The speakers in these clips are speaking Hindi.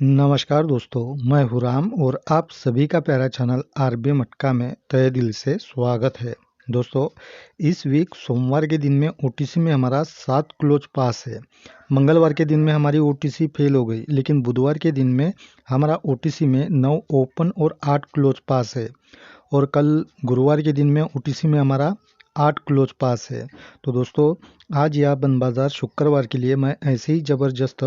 नमस्कार दोस्तों, मैं हूँ राम और आप सभी का प्यारा चैनल आरबी मटका में तहे दिल से स्वागत है। दोस्तों, इस वीक सोमवार के दिन में ओटीसी में हमारा 7 क्लोज पास है। मंगलवार के दिन में हमारी ओटीसी फेल हो गई, लेकिन बुधवार के दिन में हमारा ओटीसी में 9 ओपन और 8 क्लोज पास है। और कल गुरुवार के दिन में ओटीसी में हमारा 8 क्लोज पास है। तो दोस्तों, आज यह बंद बाजार शुक्रवार के लिए मैं ऐसे ही ज़बरदस्त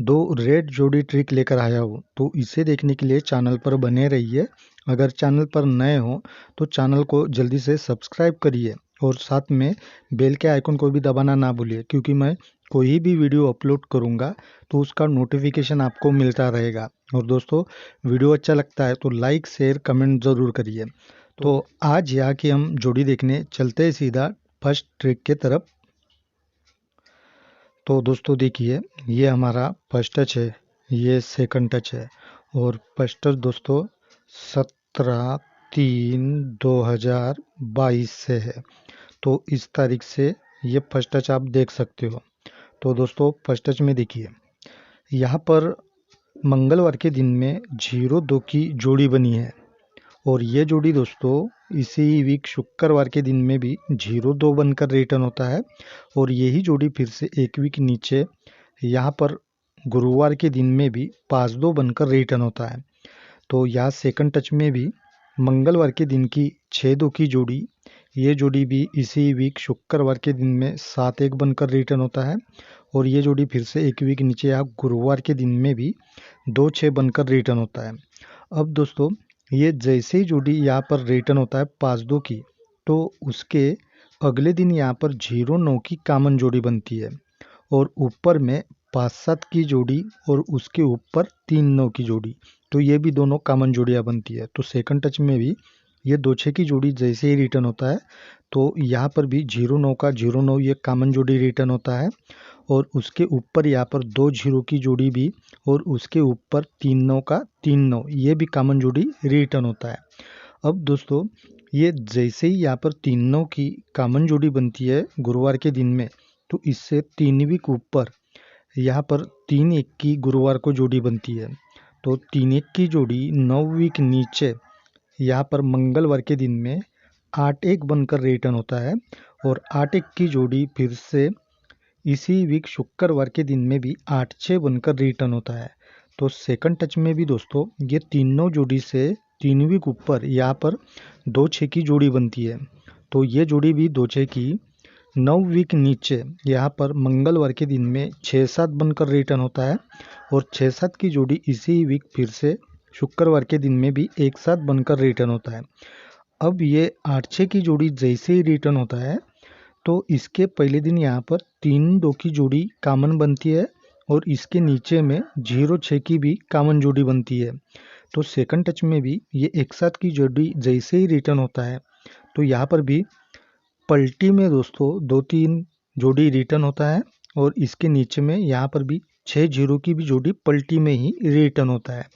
2 रेड जोड़ी ट्रिक लेकर आया हूँ। तो इसे देखने के लिए चैनल पर बने रहिए। अगर चैनल पर नए हो तो चैनल को जल्दी से सब्सक्राइब करिए और साथ में बेल के आइकन को भी दबाना ना भूलिए, क्योंकि मैं कोई भी वीडियो अपलोड करूँगा तो उसका नोटिफिकेशन आपको मिलता रहेगा। और दोस्तों, वीडियो अच्छा लगता है तो लाइक शेयर कमेंट ज़रूर करिए। तो आज यहाँ की हम जोड़ी देखने चलते हैं सीधा फर्स्ट ट्रिक के तरफ। तो दोस्तों देखिए, ये हमारा फर्स्ट टच है, ये सेकंड टच है और फर्स्ट टच दोस्तों 17/3/2022 से है। तो इस तारीख से ये फर्स्ट टच आप देख सकते हो। तो दोस्तों, फर्स्ट टच में देखिए, यहाँ पर मंगलवार के दिन में 0-2 की जोड़ी बनी है और ये जोड़ी दोस्तों इसी वीक शुक्रवार के दिन में भी 0-2 बनकर रिटर्न होता है और यही जोड़ी फिर से एक वीक नीचे यहाँ पर गुरुवार के दिन में भी 5-2 बनकर रिटर्न होता है। तो यहाँ सेकंड टच में भी मंगलवार के दिन की 6-2 की जोड़ी, ये जोड़ी भी इसी वीक शुक्रवार के दिन में 7-1 बनकर रिटर्न होता है और ये जोड़ी फिर से एक वीक नीचे यहाँ गुरुवार के दिन में भी 2-6 बनकर रिटर्न होता है। अब दोस्तों, ये जैसे ही जोड़ी यहाँ पर रिटर्न होता है 5-2 की, तो उसके अगले दिन यहाँ पर 0-9 की कॉमन जोड़ी बनती है और ऊपर में 5-7 की जोड़ी और उसके ऊपर 3-9 की जोड़ी। तो ये भी दोनों कॉमन जोड़ियाँ बनती है। तो सेकंड टच में भी ये 2-6 की जोड़ी जैसे ही रिटर्न होता है तो यहाँ पर भी 0-9 का 0-9 ये कॉमन जोड़ी रिटर्न होता है और उसके ऊपर यहाँ पर 2-0 की जोड़ी भी और उसके ऊपर 3-9 का 3-9 ये भी कॉमन जोड़ी रिटर्न होता है। अब दोस्तों, ये जैसे ही यहाँ पर 3-9 की कॉमन जोड़ी बनती है गुरुवार के दिन में, तो इससे 3 वीक ऊपर यहाँ पर 3-1 की गुरुवार को जोड़ी बनती है। तो 3-1 की जोड़ी 9 वीक नीचे यहाँ पर मंगलवार के दिन में 8-1 बनकर रिटर्न होता है और 8-1 की जोड़ी फिर से इसी वीक शुक्रवार के दिन में भी 8-6 बनकर रिटर्न होता है। तो सेकंड टच में भी दोस्तों ये तीनों जोड़ी से 3 वीक ऊपर यहाँ पर 2-6 की जोड़ी बनती है। तो ये जोड़ी भी 2-6 की 9 वीक नीचे यहाँ पर मंगलवार के दिन में 6-7 बनकर रिटर्न होता है और 6-7 की जोड़ी इसी वीक फिर से शुक्रवार के दिन में भी एक साथ बनकर रिटर्न होता है। अब ये 8-6 की जोड़ी जैसे ही रिटर्न होता है तो इसके पहले दिन यहाँ पर 3-2 की जोड़ी कॉमन बनती है और इसके नीचे में 0-6 की भी कॉमन जोड़ी बनती है। तो सेकंड टच में भी ये एक साथ की जोड़ी जैसे ही रिटर्न होता है तो यहाँ पर भी पलटी में दोस्तों 2-3 जोड़ी रिटर्न होता है और इसके नीचे में यहाँ पर भी 6-0 की भी जोड़ी पलटी में ही रिटर्न होता है।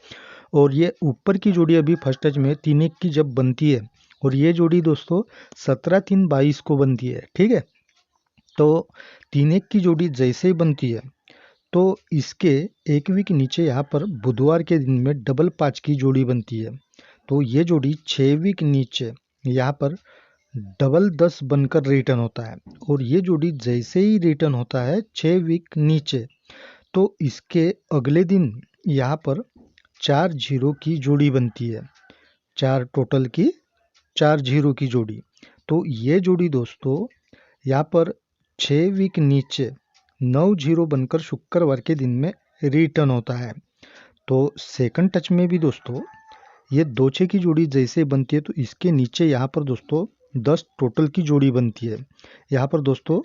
और ये ऊपर की जोड़ी अभी फर्स्ट टच में 3-1 की जब बनती है और ये जोड़ी दोस्तों 17-3-22 को बनती है, ठीक है। तो 3-1 की जोड़ी जैसे ही बनती है तो इसके एक वीक नीचे यहाँ पर बुधवार के दिन में डबल 5 की जोड़ी बनती है। तो ये जोड़ी 6 वीक नीचे यहाँ पर डबल 10 बनकर रिटर्न होता है और ये जोड़ी जैसे ही रिटर्न होता है 6 वीक नीचे, तो इसके अगले दिन यहाँ पर 4-0 की जोड़ी बनती है। 4 टोटल की 4-0 की जोड़ी। तो ये जोड़ी दोस्तों यहाँ पर 6 वीक नीचे 9-0 बनकर शुक्रवार के दिन में रिटर्न होता है। तो सेकंड टच में भी दोस्तों ये 2-6 की जोड़ी जैसे बनती है तो इसके नीचे यहाँ पर दोस्तों 10 टोटल की जोड़ी बनती है। यहाँ पर दोस्तों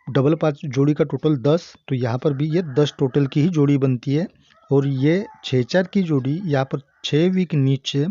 डबल 5 जोड़ी का टोटल 10, तो यहाँ पर भी ये 10 टोटल की ही जोड़ी बनती है और ये 6-4 की जोड़ी यहाँ पर 6 वीक नीचे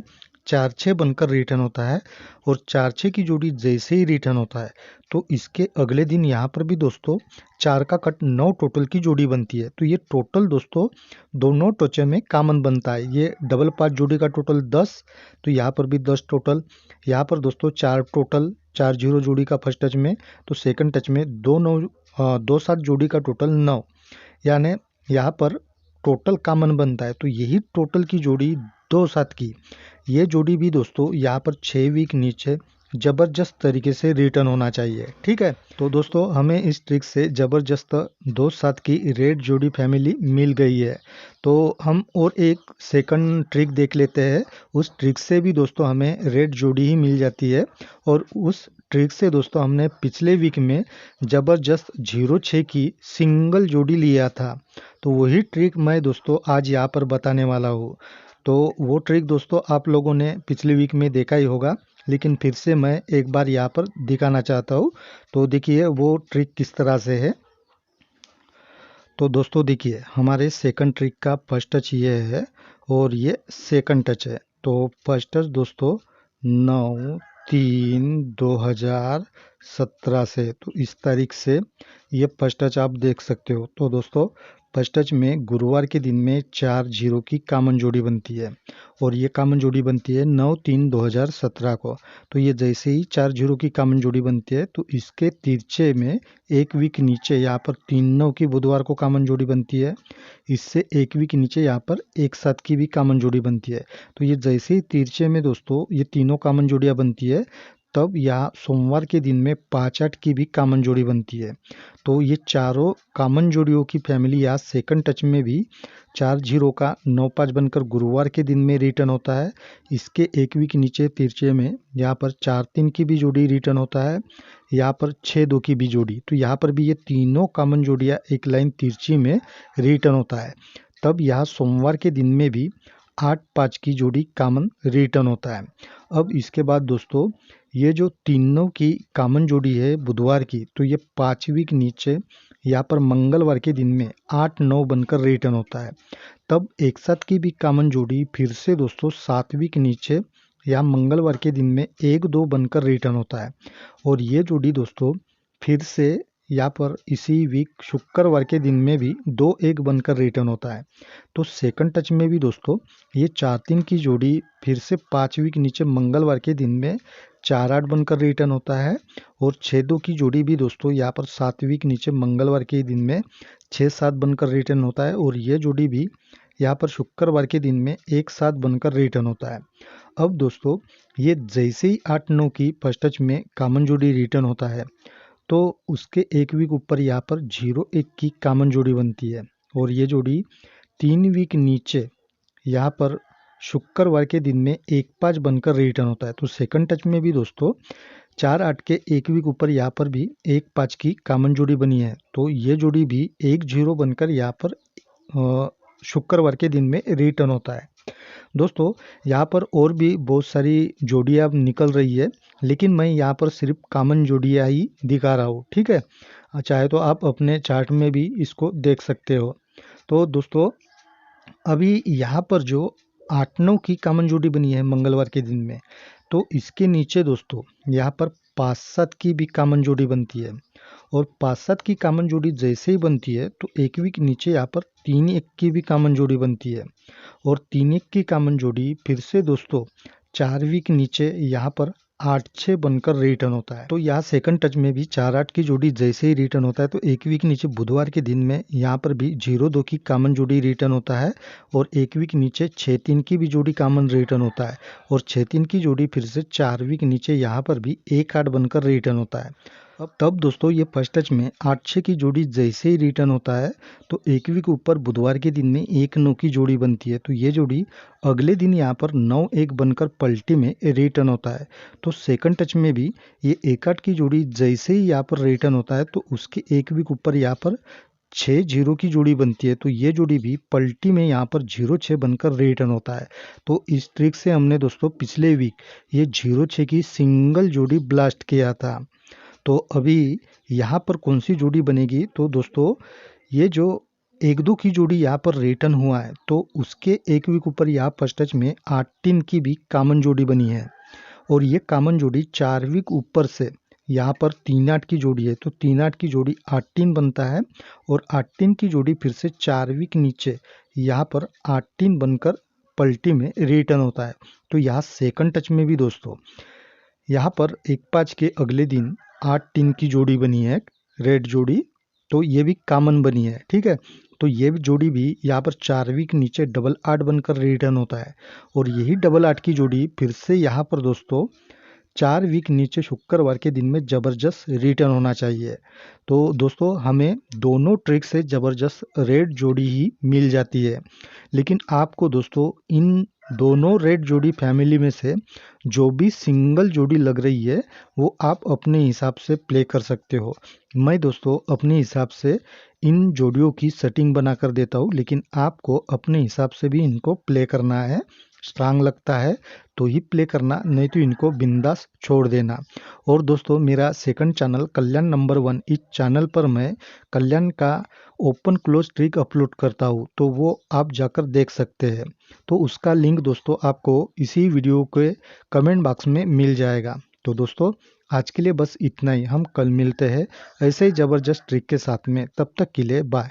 4-6 बनकर रिटर्न होता है और 4-6 की जोड़ी जैसे ही रिटर्न होता है तो इसके अगले दिन यहाँ पर भी दोस्तों 4 का कट 9 टोटल की जोड़ी बनती है। तो ये टोटल दोस्तों दोनों टोचे में कॉमन बनता है। ये डबल 5 जोड़ी का टोटल 10, तो यहाँ पर भी 10 टोटल, यहाँ पर दोस्तों 4 टोटल 4-0 जोड़ी का फर्स्ट टच में, तो सेकंड टच में 2-7 जोड़ी का टोटल 9, यानी यहाँ पर टोटल कॉमन बनता है, तो यही टोटल की जोड़ी 2-7 की ये जोड़ी भी दोस्तों यहाँ पर 6 वीक नीचे ज़बरदस्त तरीके से रिटर्न होना चाहिए। ठीक है, तो दोस्तों हमें इस ट्रिक से ज़बरदस्त 2-7 की रेड जोड़ी फैमिली मिल गई है। तो हम और एक सेकंड ट्रिक देख लेते हैं। उस ट्रिक से भी दोस्तों हमें रेड जोड़ी ही मिल जाती है, और उस ट्रिक से दोस्तों हमने पिछले वीक में ज़बरदस्त 0-6 की सिंगल जोड़ी लिया था। तो वही ट्रिक मैं दोस्तों आज यहाँ पर बताने वाला हूँ। तो वो ट्रिक दोस्तों आप लोगों ने पिछले वीक में देखा ही होगा, लेकिन फिर से मैं एक बार यहाँ पर दिखाना चाहता हूँ। तो देखिए वो ट्रिक किस तरह से है। तो दोस्तों देखिए हमारे सेकंड ट्रिक का फर्स्ट टच ये है, और ये सेकंड टच है। तो फर्स्ट टच दोस्तों 9/3/2017 से, तो इस तारीख से ये फर्स्ट टच आप देख सकते हो। तो दोस्तों फर्स्ट टच में गुरुवार के दिन में 4 जीरो की कॉमन जोड़ी बनती है, और ये कॉमन जोड़ी बनती है 9/3/2017 को। तो ये जैसे ही 4 जीरो की कॉमन जोड़ी बनती है, तो इसके तिरछे में एक वीक नीचे यहाँ पर 3/9 की बुधवार को कॉमन जोड़ी बनती है। इससे एक वीक नीचे यहाँ पर 1/7 की भी कॉमन जोड़ी बनती है। तो ये जैसे ही तिरछे में दोस्तों ये तीनों कॉमन जोड़ियाँ बनती है, तब यहाँ सोमवार के दिन में 5/8 की भी कॉमन जोड़ी बनती है। तो ये चारों कॉमन जोड़ियों की फैमिली यहाँ सेकंड टच में भी 4 जीरो का 9/5 बनकर गुरुवार के दिन में रिटर्न होता है। इसके एक वीक नीचे तिरछे में यहाँ पर 4/3 की भी जोड़ी रिटर्न होता है, यहाँ पर 6/2 की भी जोड़ी। तो यहाँ पर भी ये तीनों कॉमन जोड़ियाँ एक लाइन तिरछी में रिटर्न होता है। तब यहाँ सोमवार के दिन में भी 8/5 की जोड़ी कॉमन रिटर्न होता है। अब इसके बाद दोस्तों ये जो तीनों की कॉमन जोड़ी है बुधवार की, तो ये 5 वीक नीचे यहाँ पर मंगलवार के दिन में 8/9 बनकर रिटर्न होता है। तब एक साथ की भी कॉमन जोड़ी फिर से दोस्तों 7 वीक नीचे या मंगलवार के दिन में 1/2 बनकर रिटर्न होता है, और ये जोड़ी दोस्तों फिर से यहाँ पर इसी वीक शुक्रवार के दिन में भी 2/1 बनकर रिटर्न होता है। तो सेकंड टच में भी दोस्तों ये 4/3 की जोड़ी फिर से 5 वीक नीचे मंगलवार के दिन में 4/8 बनकर रिटर्न होता है, और 6/2 की जोड़ी भी दोस्तों यहाँ पर 7 वीक नीचे मंगलवार के दिन में 6/7 बनकर रिटर्न होता है, और ये जोड़ी भी यहाँ पर शुक्रवार के दिन में 1/7 बनकर रिटर्न होता है। अब दोस्तों ये जैसे ही 8/9 की फर्स्ट टच में कॉमन जोड़ी रिटर्न होता है, तो उसके एक वीक ऊपर यहाँ पर 0/1 की कॉमन जोड़ी बनती है, और ये जोड़ी 3 वीक नीचे यहाँ पर शुक्रवार के दिन में 1/5 बनकर रिटर्न होता है। तो सेकंड टच में भी दोस्तों 4/8 के एक वीक ऊपर यहाँ पर भी 1/5 की कॉमन जोड़ी बनी है। तो ये जोड़ी भी 1/0 बनकर यहाँ पर शुक्रवार के दिन में रिटर्न होता है। दोस्तों यहाँ पर और भी बहुत सारी जोड़ियाँ निकल रही है, लेकिन मैं यहाँ पर सिर्फ कॉमन जोड़ियाँ ही दिखा रहा हूँ। ठीक है, चाहे तो आप अपने चार्ट में भी इसको देख सकते हो। तो दोस्तों अभी यहाँ पर जो 8/9 की कॉमन जोड़ी बनी है मंगलवार के दिन में, तो इसके नीचे दोस्तों यहाँ पर 5/7 की भी कॉमन जोड़ी बनती है, और 5/7 की कॉमन जोड़ी जैसे ही बनती है, तो एक वीक नीचे यहाँ पर 3/1 की भी कॉमन जोड़ी बनती है, और 3/1 की कॉमन जोड़ी फिर से दोस्तों 4 वीक नीचे यहाँ पर 8/6 बनकर रिटर्न होता है। तो यहाँ सेकंड टच में भी 4/8 की जोड़ी जैसे ही रिटर्न होता है, तो एक वीक नीचे बुधवार के दिन में यहाँ पर भी 0/2 की कॉमन जोड़ी रिटर्न होता है, और एक वीक नीचे 6/3 की भी जोड़ी कॉमन रिटर्न होता है, और 6/3 की जोड़ी फिर से 4 वीक नीचे यहाँ पर भी 1/8 बनकर रिटर्न होता है। अब तब दोस्तों ये फर्स्ट टच में 8/6 की जोड़ी जैसे ही रिटर्न होता है, तो एक वीक ऊपर बुधवार के दिन में 1/9 की जोड़ी बनती है। तो ये जोड़ी अगले दिन यहाँ पर 9/1 बनकर पलटी में रिटर्न होता है। तो सेकंड टच में भी ये 1/8 की जोड़ी जैसे ही यहाँ पर रिटर्न होता है, तो उसके एक वीक ऊपर यहाँ पर 6/0 की जोड़ी बनती है। तो ये जोड़ी भी पलटी में यहाँ पर 0/6 बनकर रिटर्न होता है। तो इस ट्रिक से हमने दोस्तों पिछले वीक ये 0/6 की सिंगल जोड़ी ब्लास्ट किया था। तो अभी यहाँ पर कौन सी जोड़ी बनेगी, तो दोस्तों ये जो 1/2 की जोड़ी यहाँ पर रिटर्न हुआ है, तो उसके एक वीक ऊपर यहाँ फर्स्ट टच में 8/3 की भी कॉमन जोड़ी बनी है, और ये कॉमन जोड़ी 4 वीक ऊपर से यहाँ पर 3/8 की जोड़ी है। तो 3/8 की जोड़ी 8/3 बनता है, और 8/3 की जोड़ी फिर से 4 वीक नीचे यहाँ पर 8/3 बनकर पलटी में रिटर्न होता है। तो यहाँ सेकंड टच में भी दोस्तों यहाँ पर 1/5 के अगले दिन 8/3 की जोड़ी बनी है, रेड जोड़ी, तो ये भी कॉमन बनी है। ठीक है, तो ये भी जोड़ी भी यहाँ पर 4 वीक नीचे डबल 8 बनकर रिटर्न होता है और यही डबल 8 की जोड़ी फिर से यहाँ पर दोस्तों 4 वीक नीचे शुक्रवार के दिन में ज़बरदस्त रिटर्न होना चाहिए। तो दोस्तों हमें दोनों ट्रिक से ज़बरदस्त रेड जोड़ी ही मिल जाती है, लेकिन आपको दोस्तों इन दोनों रेड जोड़ी फैमिली में से जो भी सिंगल जोड़ी लग रही है वो आप अपने हिसाब से प्ले कर सकते हो। मैं दोस्तों अपने हिसाब से इन जोड़ियों की सेटिंग बना कर देता हूँ, लेकिन आपको अपने हिसाब से भी इनको प्ले करना है। स्ट्रांग लगता है तो ही प्ले करना, नहीं तो इनको बिंदास छोड़ देना। और दोस्तों मेरा सेकंड चैनल कल्याण नंबर 1, इस चैनल पर मैं कल्याण का ओपन क्लोज ट्रिक अपलोड करता हूँ, तो वो आप जाकर देख सकते हैं। तो उसका लिंक दोस्तों आपको इसी वीडियो के कमेंट बॉक्स में मिल जाएगा। तो दोस्तों आज के लिए बस इतना ही, हम कल मिलते हैं ऐसे ही ज़बरदस्त ट्रिक के साथ में। तब तक के लिए बाय।